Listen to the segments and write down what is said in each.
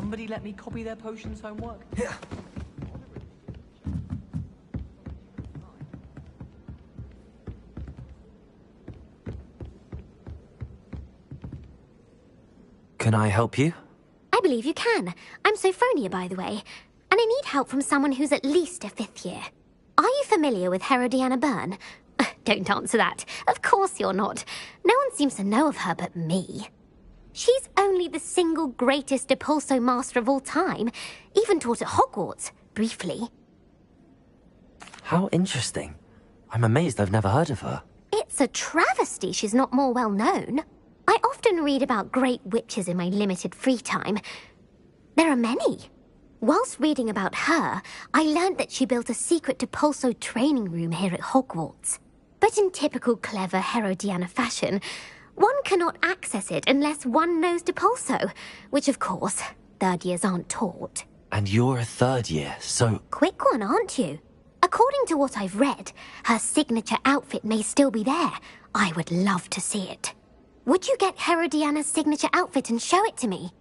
somebody let me copy their potions homework? Yeah. Can I help you? I believe you can. I'm Sophronia, by the way, and I need help from someone who's at least a 5th year. Are you familiar with Herodiana Byrne? Don't answer that. Of course you're not. No one seems to know of her but me. She's only the single greatest Depulso master of all time, even taught at Hogwarts, briefly. How interesting. I'm amazed I've never heard of her. It's a travesty she's not more well known. I often read about great witches in my limited free time. There are many. Whilst reading about her, I learned that she built a secret Depulso training room here at Hogwarts. But in typical clever Herodiana fashion, one cannot access it unless one knows Depulso, which of course, 3rd years aren't taught. And you're a 3rd year, so... Quick one, aren't you? According to what I've read, her signature outfit may still be there. I would love to see it. Would you get Herodiana's signature outfit and show it to me?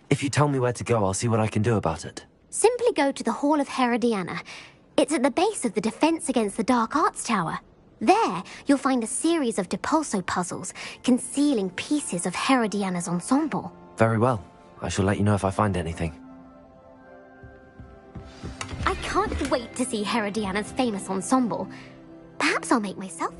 If you tell me where to go, I'll see what I can do about it. Simply go to the Hall of Herodiana. It's at the base of the Defense Against the Dark Arts Tower. There, you'll find a series of Depulso puzzles concealing pieces of Herodiana's ensemble. Very well. I shall let you know if I find anything. I can't wait to see Herodiana's famous ensemble. Perhaps I'll make myself...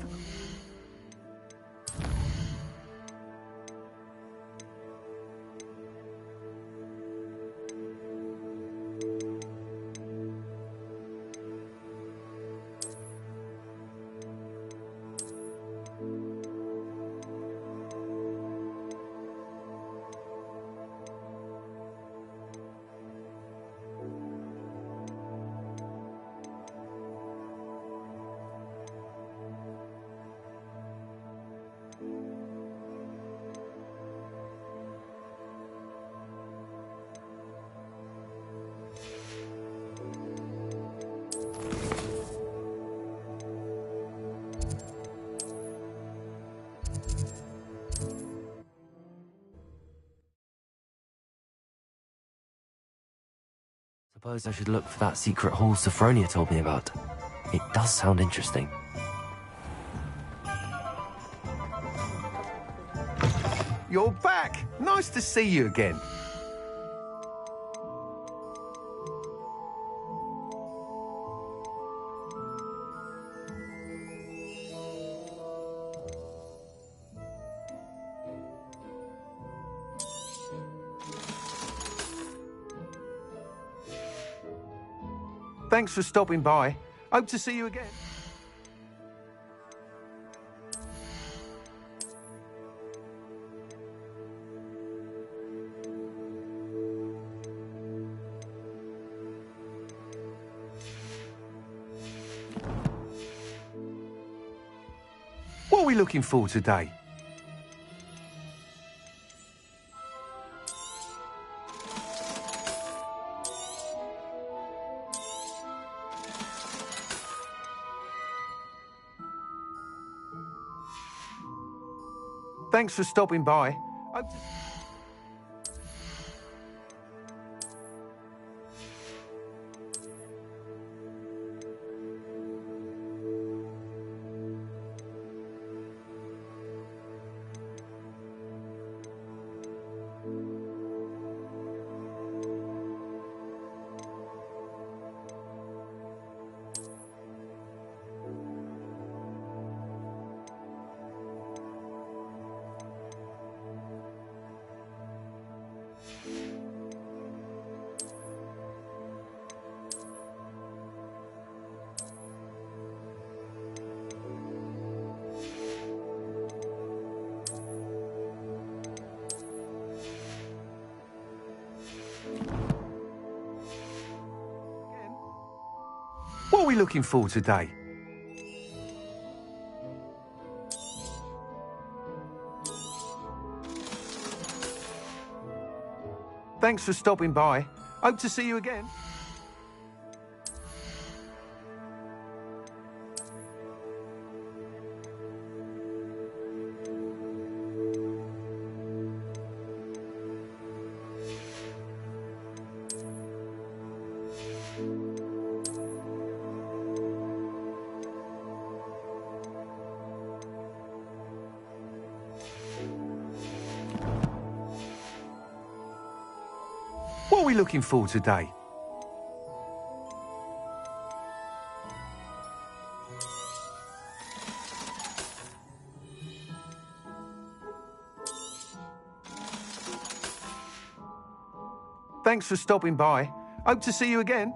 Suppose I should look for that secret hall Sophronia told me about. It does sound interesting. You're back! Nice to see you again. Thanks for stopping by. Hope to see you again. What are we looking for today? Thanks for stopping by. What are we looking for today? Thanks for stopping by. Hope to see you again. What are we looking for today? Thanks for stopping by. Hope to see you again.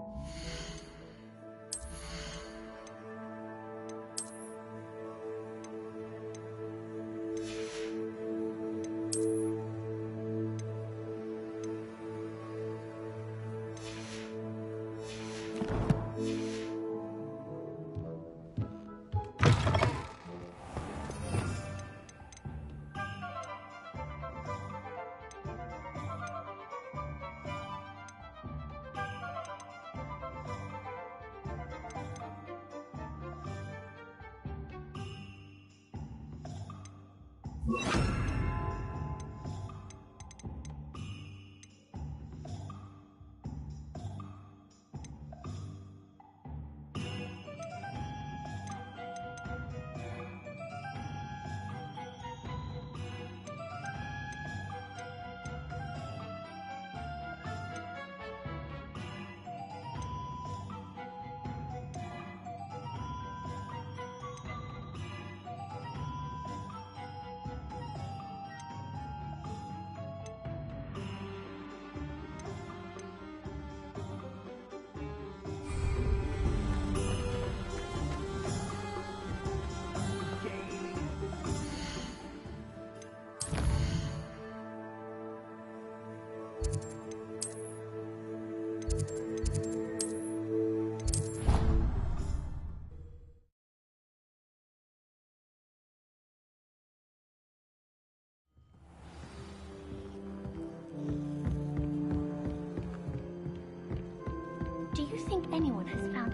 Do you think anyone has found...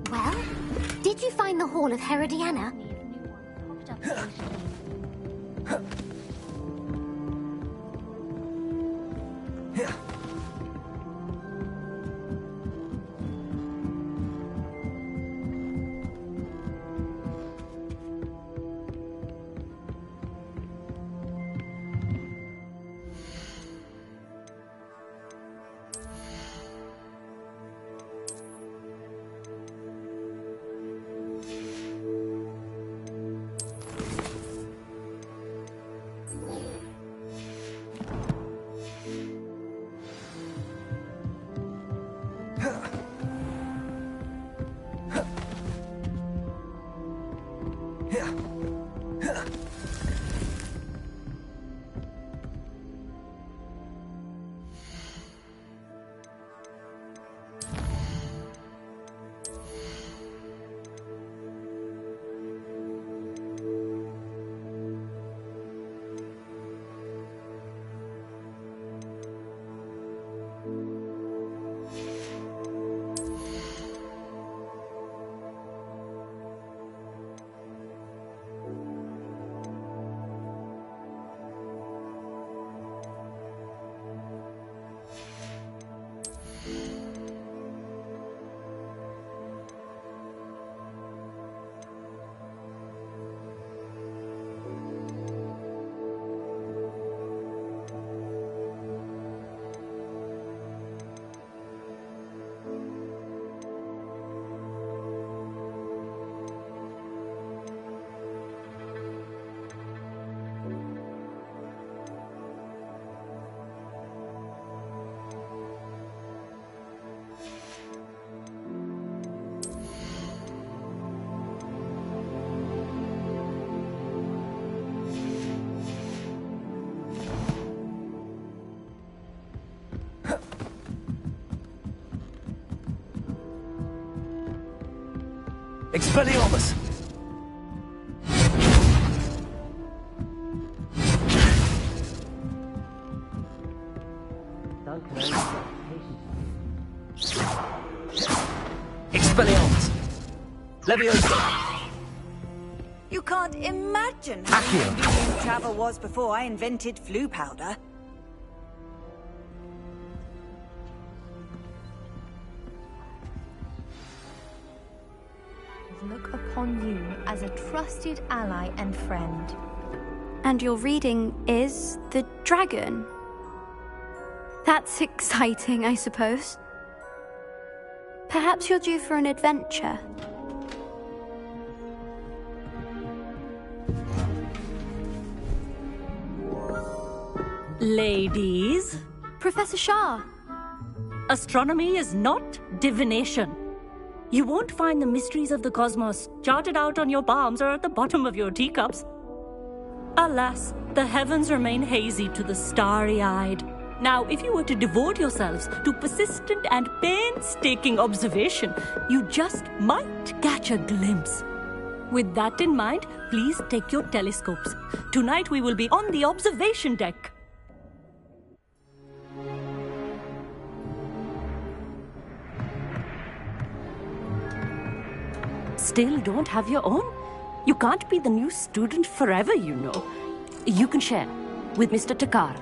Well, did you find the Hall of Herodiana? Expelliarmus! Expelliarmus! Leviosa! You can't imagine how Accio. convenient travel was before I invented flu powder. Look upon you as a trusted ally and friend. And your reading is the dragon. That's exciting, I suppose. Perhaps you're due for an adventure. Ladies, Professor Shah. astronomy is not divination. You won't find the mysteries of the cosmos charted out on your palms or at the bottom of your teacups. Alas, the heavens remain hazy to the starry-eyed. Now, if you were to devote yourselves to persistent and painstaking observation, you just might catch a glimpse. With that in mind, please take your telescopes. Tonight we will be on the observation deck. Still don't have your own? You can't be the new student forever, you know. You can share with Mr. Takar.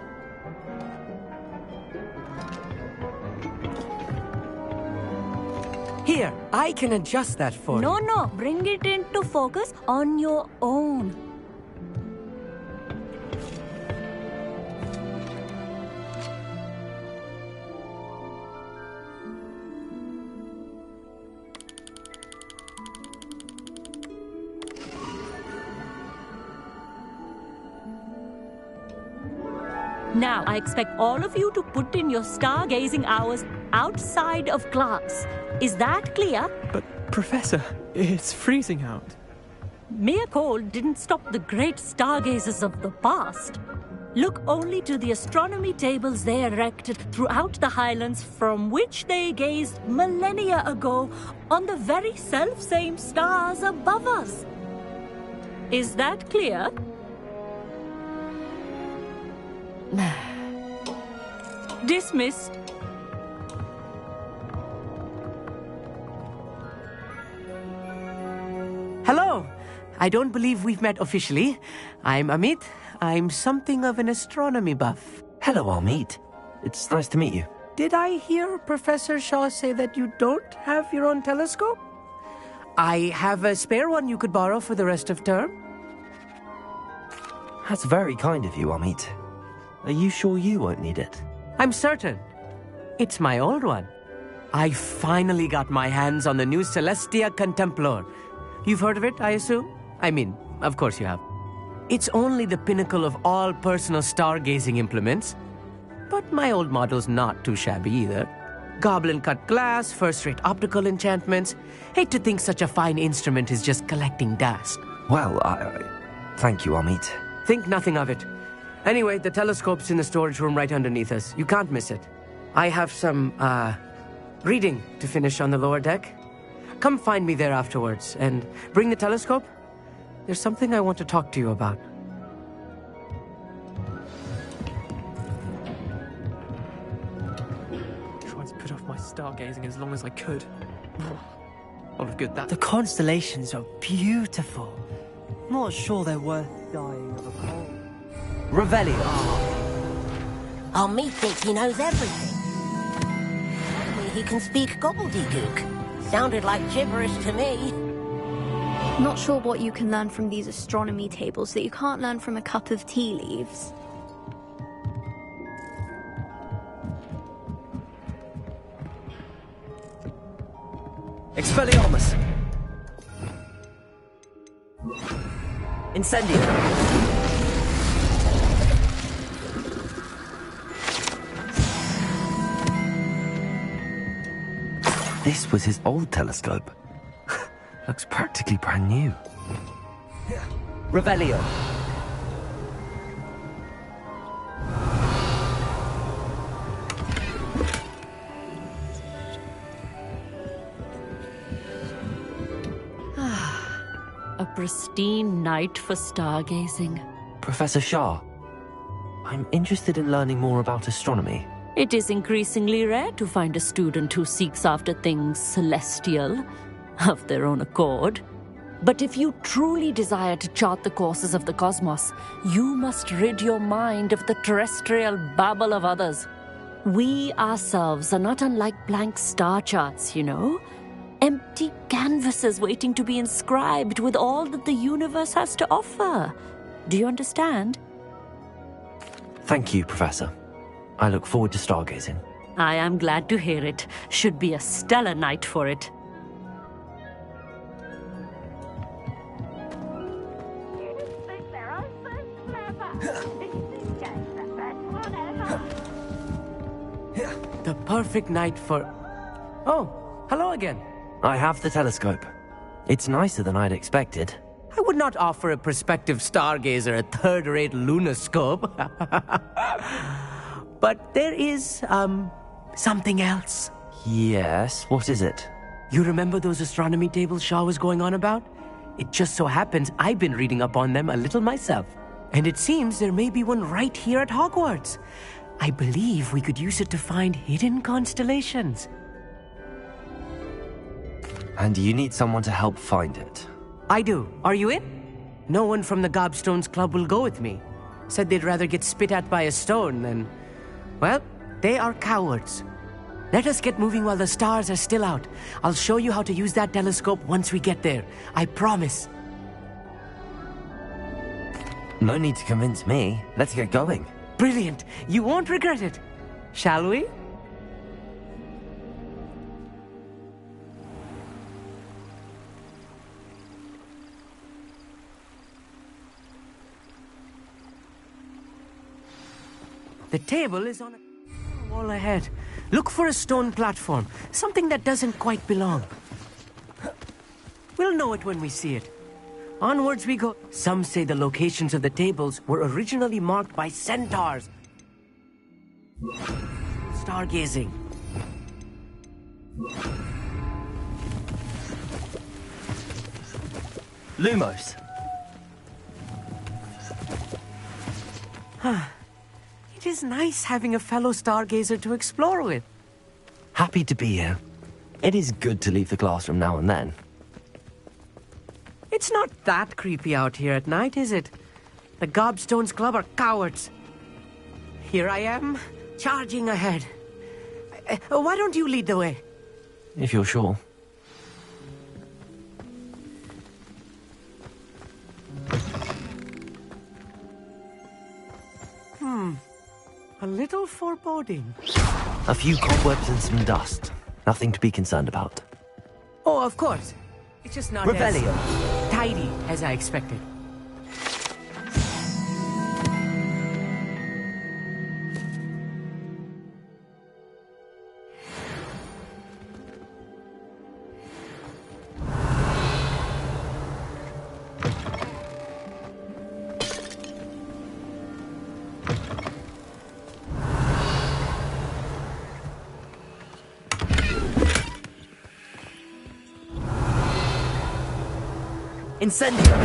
Here, I can adjust that for you. No, bring it into focus on your own. Now, I expect all of you to put in your stargazing hours outside of class. Is that clear? But, Professor, it's freezing out. Mere cold didn't stop the great stargazers of the past. Look only to the astronomy tables they erected throughout the highlands from which they gazed millennia ago on the very self-same stars above us. Is that clear? Dismissed. Hello. I don't believe we've met officially. I'm Amit. I'm something of an astronomy buff. Hello, Amit. It's nice to meet you. Did I hear Professor Shaw say that you don't have your own telescope? I have a spare one you could borrow for the rest of term. That's very kind of you, Amit. Are you sure you won't need it? I'm certain. It's my old one. I finally got my hands on the new Celestia Contemplar. You've heard of it, I assume? I mean, of course you have. It's only the pinnacle of all personal stargazing implements. But my old model's not too shabby either. Goblin-cut glass, first-rate optical enchantments. Hate to think such a fine instrument is just collecting dust. Well, thank you, Amit. Think nothing of it. Anyway, the telescope's in the storage room right underneath us. You can't miss it. I have some, reading to finish on the lower deck. Come find me there afterwards, and bring the telescope. There's something I want to talk to you about. Tried to put off my stargazing as long as I could. Lot of good that. The constellations are beautiful. Not sure they're worth dying of a cold. Revelio. Amit thinks he knows everything. Told me he can speak gobbledygook. Sounded like gibberish to me. Not sure what you can learn from these astronomy tables that you can't learn from a cup of tea leaves. Expelliarmus! Incendio! This was his old telescope. Looks practically brand new. Revelio! A pristine night for stargazing. Professor Shah, I'm interested in learning more about astronomy. It is increasingly rare to find a student who seeks after things celestial, of their own accord. But if you truly desire to chart the courses of the cosmos, you must rid your mind of the terrestrial babble of others. We ourselves are not unlike blank star charts, you know. Empty canvases waiting to be inscribed with all that the universe has to offer. Do you understand? Thank you, Professor. I look forward to stargazing. I am glad to hear it. Should be a stellar night for it. The perfect night for... Oh, hello again. I have the telescope. It's nicer than I'd expected. I would not offer a prospective stargazer a third-rate lunoscope. But there is, something else. Yes, what is it? You remember those astronomy tables Shaw was going on about? It just so happens I've been reading up on them a little myself. And it seems there may be one right here at Hogwarts. I believe we could use it to find hidden constellations. And you need someone to help find it. I do. Are you in? No one from the Gobstones Club will go with me. Said they'd rather get spit at by a stone than... Well, they are cowards. Let us get moving while the stars are still out. I'll show you how to use that telescope once we get there. I promise. No need to convince me. Let's get going. Brilliant. You won't regret it. Shall we? The table is on a wall ahead. Look for a stone platform, something that doesn't quite belong. We'll know it when we see it. Onwards we go. Some say the locations of the tables were originally marked by centaurs. Stargazing. Lumos. It is nice having a fellow stargazer to explore with. Happy to be here. It is good to leave the classroom now and then. It's not that creepy out here at night, is it? The Gobstones Club are cowards. Here I am, charging ahead. Why don't you lead the way? If you're sure. A little foreboding. A few cobwebs and some dust. Nothing to be concerned about. Oh, of course. It's just not Revelio. as tidy as I expected. Incendio!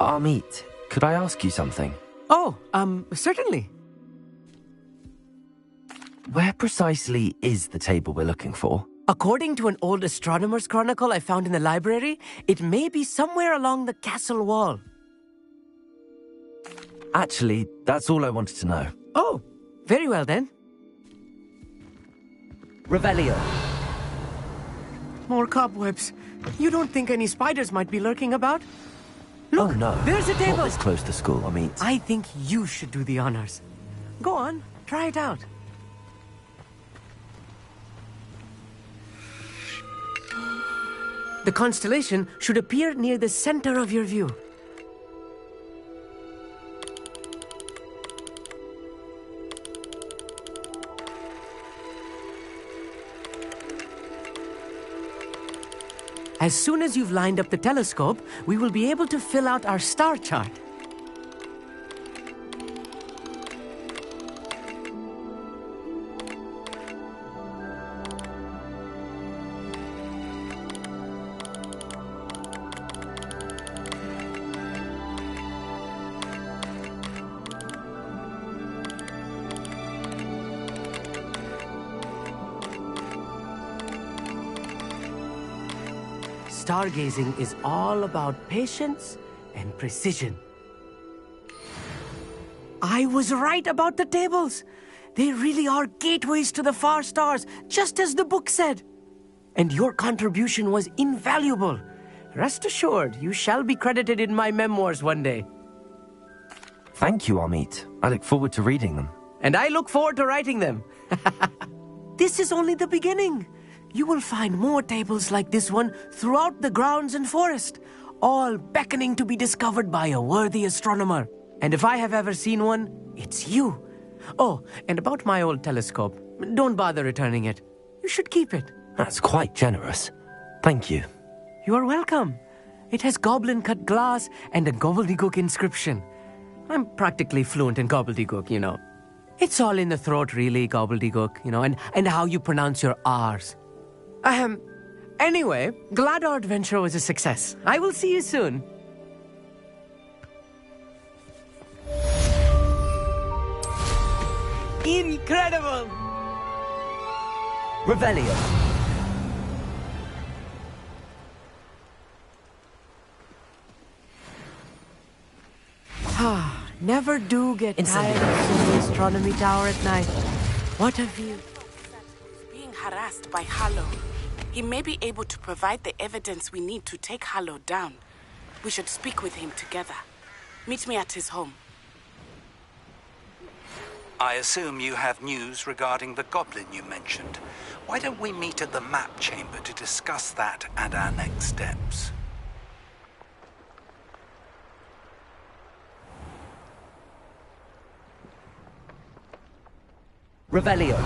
Amit, could I ask you something? Oh, certainly. Where precisely is the table we're looking for? According to an old astronomer's chronicle I found in the library, it may be somewhere along the castle wall. Actually, that's all I wanted to know. Oh, very well then. Revelio. More cobwebs. You don't think any spiders might be lurking about? Look, oh no. There's a table. Not this close to school, Amit. I think you should do the honors. Go on, try it out. The constellation should appear near the center of your view. As soon as you've lined up the telescope, we will be able to fill out our star chart. Stargazing is all about patience and precision. I was right about the tables. They really are gateways to the far stars, just as the book said. And your contribution was invaluable. Rest assured, you shall be credited in my memoirs one day. Thank you, Amit. I look forward to reading them. And I look forward to writing them. This is only the beginning. You will find more tables like this one throughout the grounds and forest, all beckoning to be discovered by a worthy astronomer. And if I have ever seen one, it's you. Oh, and about my old telescope, don't bother returning it. You should keep it. That's quite generous. Thank you. You are welcome. It has goblin-cut glass and a gobbledygook inscription. I'm practically fluent in gobbledygook, you know. It's all in the throat, really, gobbledygook, you know, and how you pronounce your R's. Anyway, glad our adventure was a success. I will see you soon. Incredible! Revelio. Never do get tired of seeing the astronomy tower at night. What a view. Being harassed by Harlow. He may be able to provide the evidence we need to take Harlow down. We should speak with him together. Meet me at his home. I assume you have news regarding the goblin you mentioned. Why don't we meet at the map chamber to discuss that and our next steps? Revelio.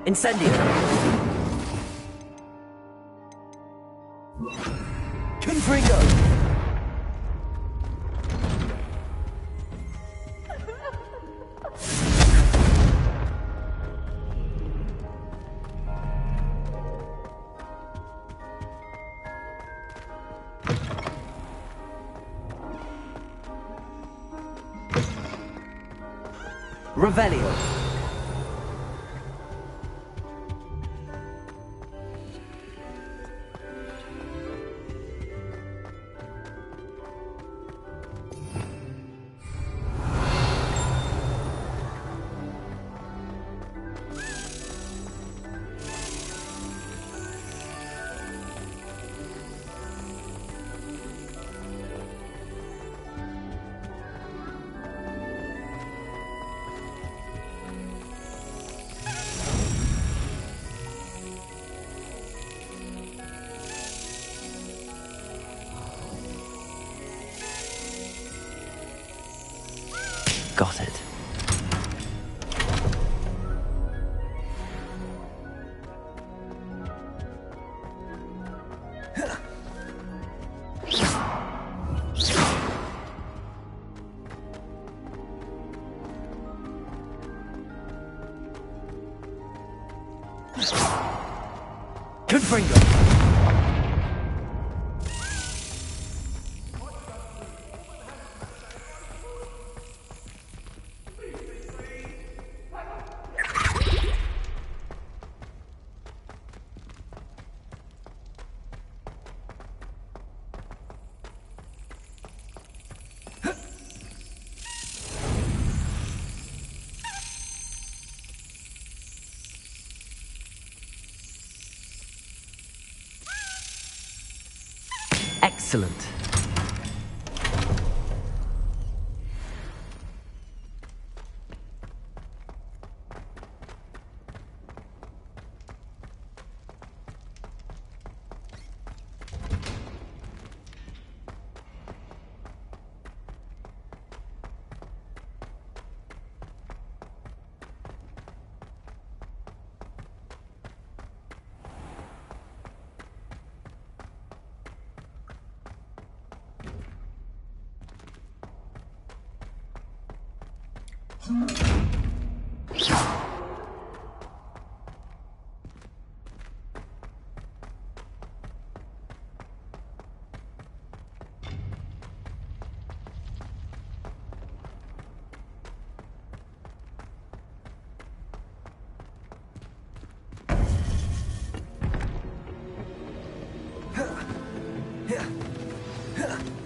Incendio. Confringo. Revelio. Got it. Confringo! Excellent.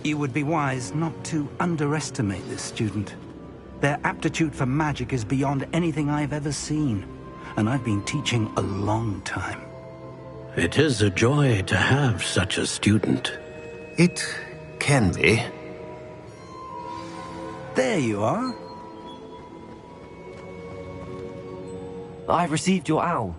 You would be wise not to underestimate this student. Their aptitude for magic is beyond anything I've ever seen, and I've been teaching a long time. It is a joy to have such a student. It can be. There you are. I received your owl.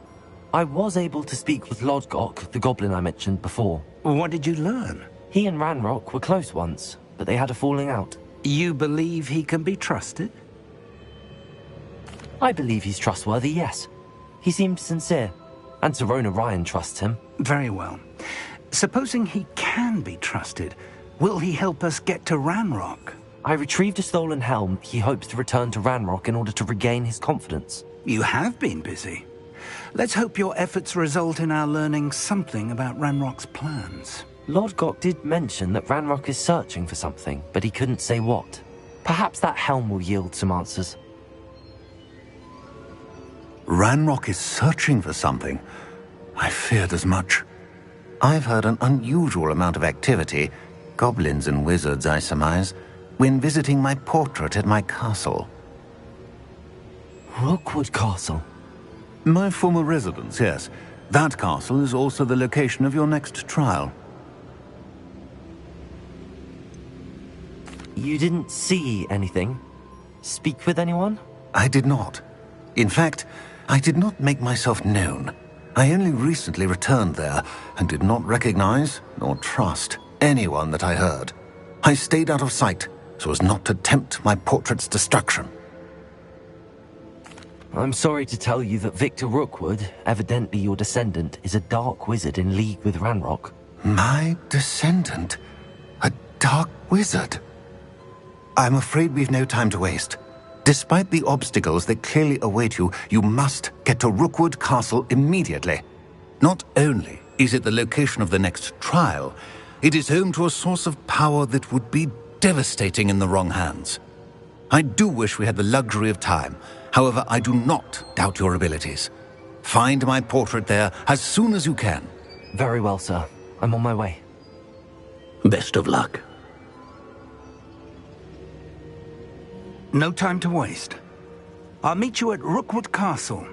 I was able to speak with Lodgok, the goblin I mentioned before. What did you learn? He and Ranrock were close once, but they had a falling out. You believe he can be trusted? I believe he's trustworthy, yes. He seemed sincere, and Sirona Ryan trusts him. Very well. Supposing he can be trusted, will he help us get to Ranrock? I retrieved a stolen helm. He hopes to return to Ranrock in order to regain his confidence. You have been busy. Let's hope your efforts result in our learning something about Ranrock's plans. Lodgok did mention that Ranrock is searching for something, but he couldn't say what. Perhaps that helm will yield some answers. Ranrock is searching for something. I feared as much. I've heard an unusual amount of activity, goblins and wizards, I surmise, when visiting my portrait at my castle. Rookwood Castle? My former residence, yes. That castle is also the location of your next trial. You didn't see anything? Speak with anyone? I did not. In fact, I did not make myself known. I only recently returned there and did not recognize nor trust anyone that I heard. I stayed out of sight so as not to tempt my portrait's destruction. I'm sorry to tell you that Victor Rookwood, evidently your descendant, is a dark wizard in league with Ranrock. My descendant? A dark wizard? I'm afraid we've no time to waste. Despite the obstacles that clearly await you, you must get to Rookwood Castle immediately. Not only is it the location of the next trial, it is home to a source of power that would be devastating in the wrong hands. I do wish we had the luxury of time. However, I do not doubt your abilities. Find my portrait there as soon as you can. Very well, sir. I'm on my way. Best of luck. No time to waste. I'll meet you at Rookwood Castle.